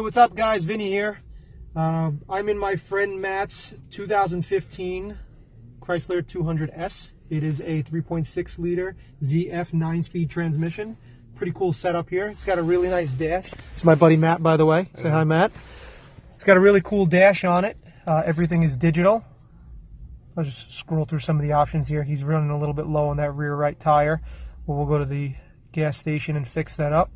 what's up guys? Vinny here. I'm in my friend Matt's 2015 Chrysler 200S. It is a 3.6 liter ZF 9-speed transmission. Pretty cool setup here. It's got a really nice dash. It's my buddy Matt, by the way. Say hi, Matt. It's got a really cool dash on it. Everything is digital. I'll just scroll through some of the options here. He's running a little bit low on that rear right tire. We'll go to the gas station and fix that up.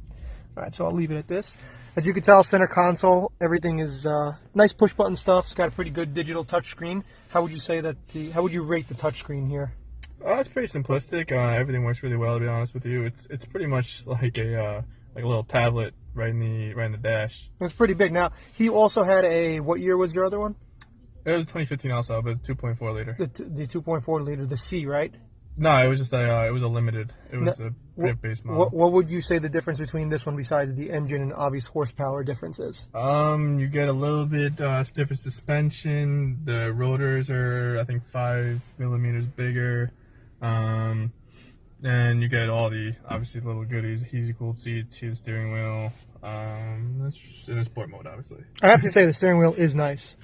All right, so I'll leave it at this. As you can tell, center console, everything is nice push button stuff. It's got a pretty good digital touchscreen. How would you say that how would you rate the touchscreen here? It's pretty simplistic. Everything works really well, to be honest with you. It's pretty much like a little tablet right in the dash. It's pretty big. Now, he also had a, what year was your other one? It was 2015 also, but 2.4 liter. The 2.4 liter, the C, right? No, it was just it was a limited. It was a pretty base model. What would you say the difference between this one besides the engine and obvious horsepower differences? You get a little bit stiffer suspension. The rotors are, I think, 5 millimeters bigger. And you get all the, obviously, little goodies: heated, cooled seats, heated steering wheel. That's in a sport mode, obviously. I have to say the steering wheel is nice.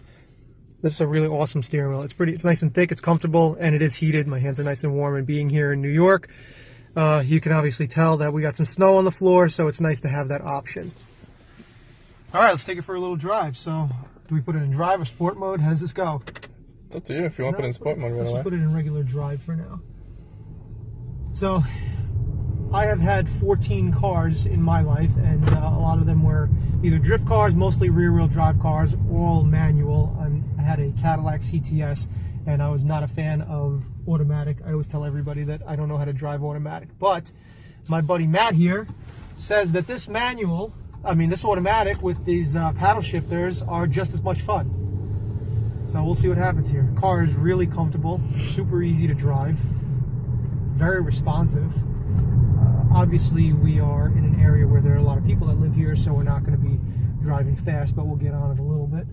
This is a really awesome steering wheel. It's nice and thick, it's comfortable, and it is heated. My hands are nice and warm. And being here in New York, you can obviously tell that we got some snow on the floor, so it's nice to have that option. All right, let's take it for a little drive. So, do we put it in drive or sport mode? How does this go? It's up to you if you want to put it in sport mode right away. Let's put it in regular drive for now. So, I have had 14 cars in my life, and a lot of them were either drift cars, mostly rear-wheel drive cars, all manual. I had a Cadillac CTS, and I was not a fan of automatic. I always tell everybody that I don't know how to drive automatic. But my buddy Matt here says that this automatic with these paddle shifters are just as much fun. So we'll see what happens here. The car is really comfortable, super easy to drive, very responsive. Obviously, we are in an area where there are a lot of people that live here, so we're not going to be driving fast, but we'll get on it a little bit.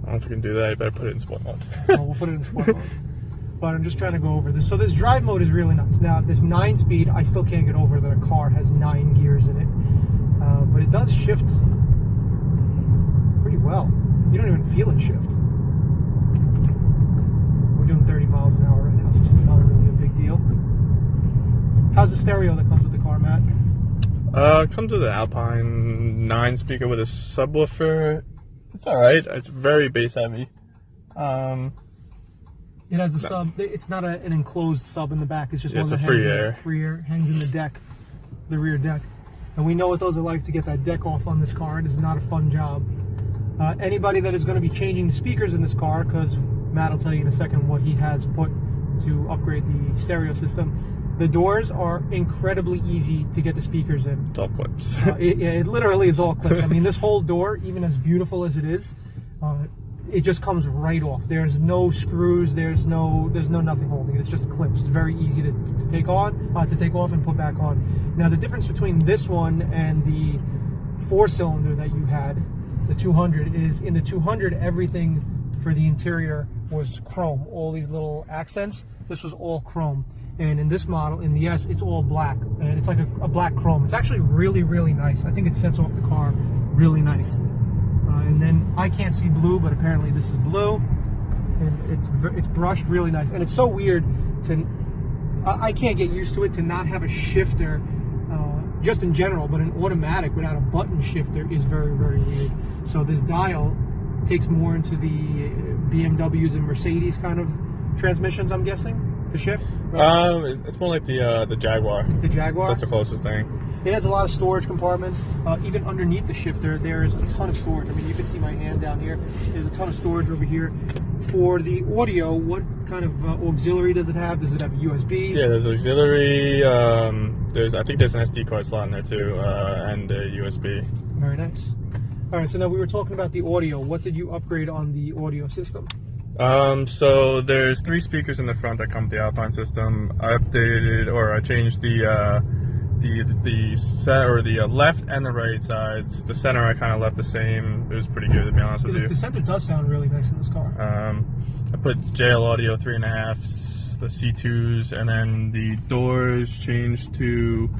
I don't know if you can do that. You better put it in sport mode. We'll put it in sport mode. But I'm just trying to go over this. So this drive mode is really nice. Now, this 9-speed, I still can't get over that a car has 9 gears in it. But it does shift pretty well. You don't even feel it shift. We're doing 30 miles an hour right now, so it's not really a big deal. How's the stereo that comes with the car, Matt? It comes with an Alpine 9-speaker with a subwoofer. It's alright. It's very bass heavy. It has a sub. It's not an enclosed sub in the back. It's just one that free air hangs in the deck, the rear deck. And we know what those are like to get that deck off on this car. It is not a fun job. Anybody that is going to be changing the speakers in this car, because Matt will tell you in a second what he has put to upgrade the stereo system. The doors are incredibly easy to get the speakers in. It's all clips. It literally is all clips. I mean, this whole door, even as beautiful as it is, it just comes right off. There's no screws. There's no nothing holding it. It's just clips. It's very easy to take on, to take off and put back on. Now, the difference between this one and the 4-cylinder that you had, the 200, is in the 200 everything for the interior was chrome. All these little accents. This was all chrome. And in this model, in the S, it's all black. And it's like a black chrome. It's actually really, really nice. I think it sets off the car really nice. And then I can't see blue, but apparently this is blue. And it's brushed really nice. And it's so weird I can't get used to it, to not have a shifter, just in general, but an automatic without a button shifter is very, very weird. So this dial takes more into the BMWs and Mercedes kind of transmissions, I'm guessing. To shift? It's more like the Jaguar. The Jaguar? That's the closest thing. It has a lot of storage compartments. Even underneath the shifter, there is a ton of storage. I mean, you can see my hand down here. There's a ton of storage over here. For the audio, what kind of auxiliary does it have? Does it have USB? Yeah, there's auxiliary. I think there's an SD card slot in there too, and a USB. Very nice. All right, so now we were talking about the audio. What did you upgrade on the audio system? So there's 3 speakers in the front that come with the Alpine system. I changed the left and the right sides. The center I kind of left the same. It was pretty good, to be honest with you. The center does sound really nice in this car. I put JL Audio 3.5s, the C2s, and then the doors changed to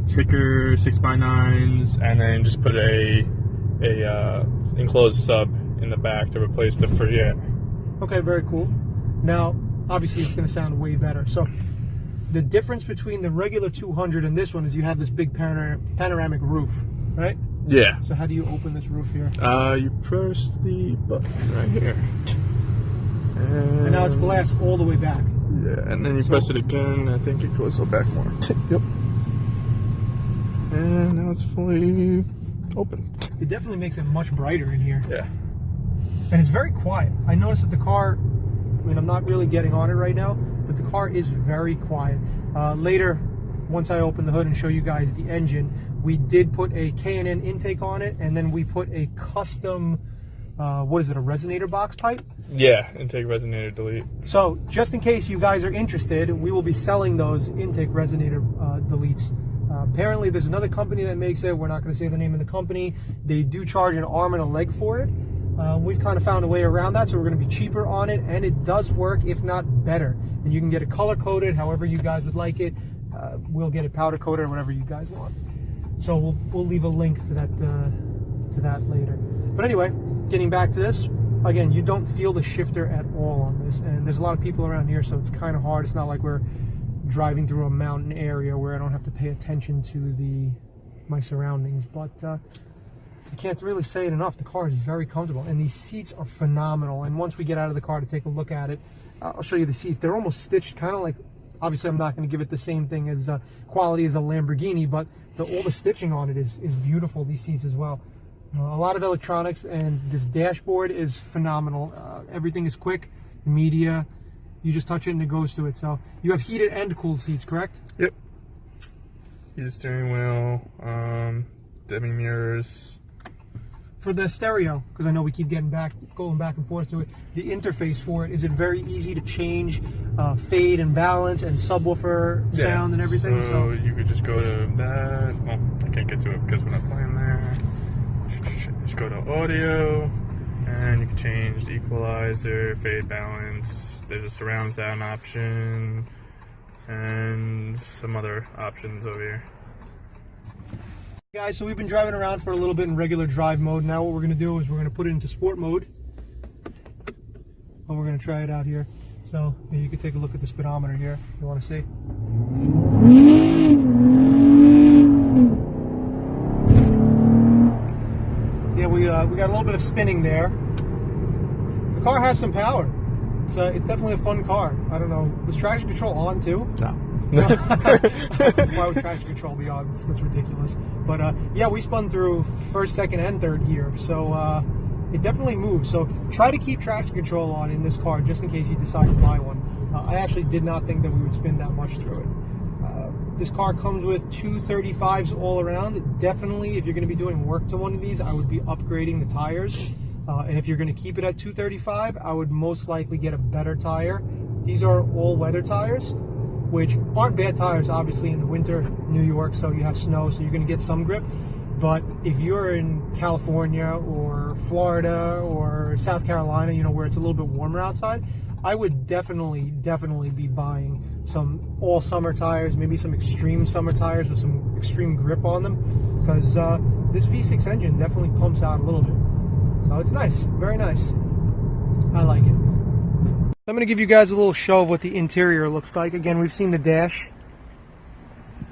thicker 6x9s, and then just put a enclosed sub in the back to replace the free air. Okay, very cool. Now, obviously, it's going to sound way better. So, the difference between the regular 200 and this one is you have this big panoramic roof, right? Yeah. So, how do you open this roof here? You press the button right here. And now it's glass all the way back. Yeah, and then you press it again. I think it goes back more. Yep. And now it's fully open. It definitely makes it much brighter in here. Yeah. And it's very quiet. I noticed that the car, I mean, I'm not really getting on it right now, but the car is very quiet. Later, once I open the hood and show you guys the engine, we did put a K&N intake on it, and then we put a custom, what is it, a resonator box pipe? Yeah, intake resonator delete. So, just in case you guys are interested, we will be selling those intake resonator deletes. Apparently, there's another company that makes it. We're not going to say the name of the company. They do charge an arm and a leg for it. We've kind of found a way around that, so we're going to be cheaper on it, and it does work, if not better. And you can get it color-coded, however you guys would like it. We'll get it powder-coated or whatever you guys want. So we'll leave a link to that later. But anyway, getting back to this, again, you don't feel the shifter at all on this, and there's a lot of people around here, so it's kind of hard. It's not like we're driving through a mountain area where I don't have to pay attention to my surroundings, but I can't really say it enough. The car is very comfortable, and these seats are phenomenal. And once we get out of the car to take a look at it, I'll show you the seats. They're almost stitched, kind of like, obviously I'm not going to give it the same thing as quality as a Lamborghini, but all the stitching on it is beautiful, these seats as well. A lot of electronics, and this dashboard is phenomenal. Everything is quick, media. You just touch it and it goes to it. So you have heated and cooled seats, correct? Yep. Heated steering wheel, dimming mirrors. For the stereo, because I know we keep going back and forth to it, the interface for it, is it very easy to change fade and balance and subwoofer sound and everything? So you could just go to that. Well, I can't get to it because we're not playing there. Just go to audio, and you can change the equalizer, fade, balance. There's a surround sound option, and some other options over here. Guys, so we've been driving around for a little bit in regular drive mode. Now what we're going to do is we're going to put it into sport mode, and we're going to try it out here. So you can take a look at the speedometer here if you want to see. Yeah, we got a little bit of spinning there. The car has some power. It's definitely a fun car. I don't know, was traction control on too? No. Why would traction control be on? That's ridiculous. But yeah, we spun through first, second, and third gear, so it definitely moves. So try to keep traction control on in this car, just in case you decide to buy one. I actually did not think that we would spin that much through it. This car comes with 235s all around. Definitely, if you're going to be doing work to one of these, I would be upgrading the tires. And if you're going to keep it at 235, I would most likely get a better tire. These are all-weather tires, which aren't bad tires, obviously, in the winter, New York, so you have snow, so you're going to get some grip. But if you're in California or Florida or South Carolina, you know, where it's a little bit warmer outside, I would definitely be buying some all-summer tires, maybe some extreme summer tires with some extreme grip on them, because this V6 engine definitely pumps out a little bit. So it's nice, very nice. I like it. I'm going to give you guys a little show of what the interior looks like. Again, we've seen the dash,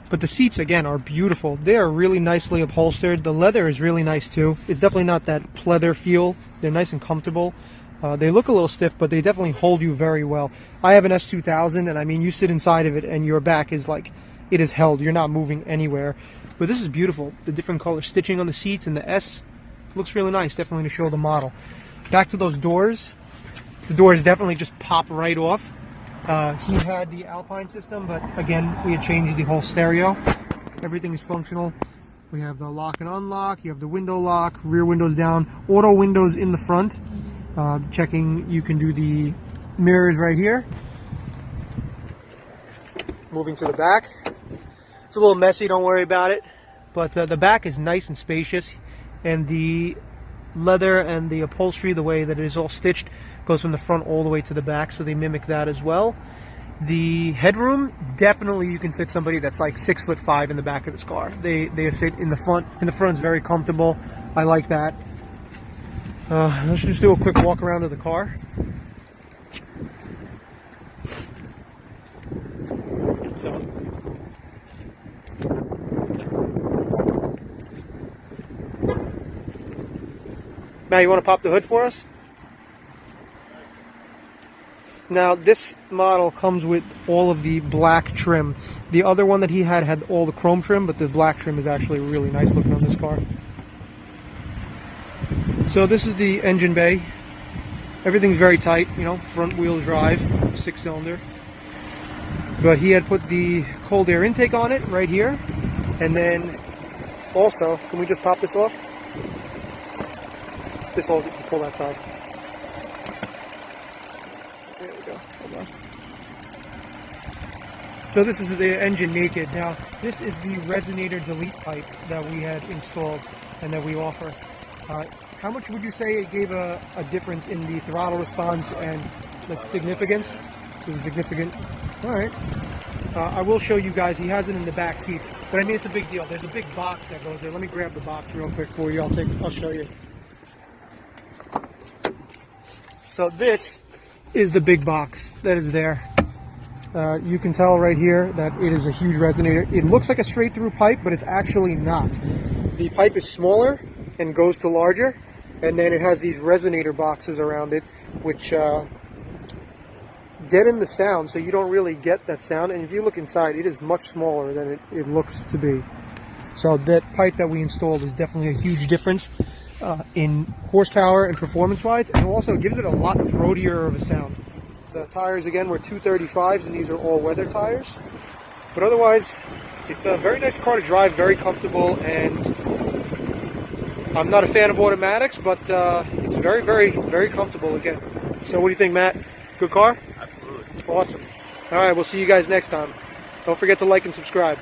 but the seats, again, are beautiful. They are really nicely upholstered. The leather is really nice, too. It's definitely not that pleather feel. They're nice and comfortable. They look a little stiff, but they definitely hold you very well. I have an S2000, and I mean, you sit inside of it, and your back is like, it is held. You're not moving anywhere. But this is beautiful. The different color stitching on the seats and the S looks really nice, definitely to show the model. Back to those doors. The doors definitely just pop right off. He had the Alpine system, but again, we had changed the whole stereo. Everything is functional. We have the lock and unlock, you have the window lock, rear windows down, auto windows in the front. Checking, you can do the mirrors right here. Moving to the back. It's a little messy, don't worry about it. But the back is nice and spacious, and the leather and the upholstery, the way that it is all stitched, goes from the front all the way to the back, so they mimic that as well. The headroom, definitely you can fit somebody that's like 6'5" in the back of this car. They fit in the front. In the front is very comfortable. I like that. Let's just do a quick walk around of the car. So, Matt, you want to pop the hood for us? Now, this model comes with all of the black trim. The other one that he had all the chrome trim, but the black trim is actually really nice looking on this car. So this is the engine bay. Everything's very tight, you know, front wheel drive, 6-cylinder. But he had put the cold air intake on it right here. And then also, can we just pop this off? This holds it, you pull that side. There we go. Hold on. So this is the engine naked. Now, this is the Resonator Delete pipe that we had installed and that we offer. How much would you say it gave a difference in the throttle response and the significance? Is it significant? All right. I will show you guys. He has it in the back seat, but I mean it's a big deal. There's a big box that goes there. Let me grab the box real quick for you. I'll show you. So this is the big box that is there. You can tell right here that it is a huge resonator. It looks like a straight through pipe, but it's actually not. The pipe is smaller and goes to larger, and then it has these resonator boxes around it, which deaden the sound, so you don't really get that sound. And if you look inside, it is much smaller than it looks to be. So that pipe that we installed is definitely a huge difference in horsepower and performance-wise, and also gives it a lot throatier of a sound. The tires, again, were 235s, and these are all-weather tires. But otherwise, it's a very nice car to drive, very comfortable, and I'm not a fan of automatics, but it's very, very, very comfortable again. So what do you think, Matt? Good car? Absolutely. Awesome. All right, we'll see you guys next time. Don't forget to like and subscribe.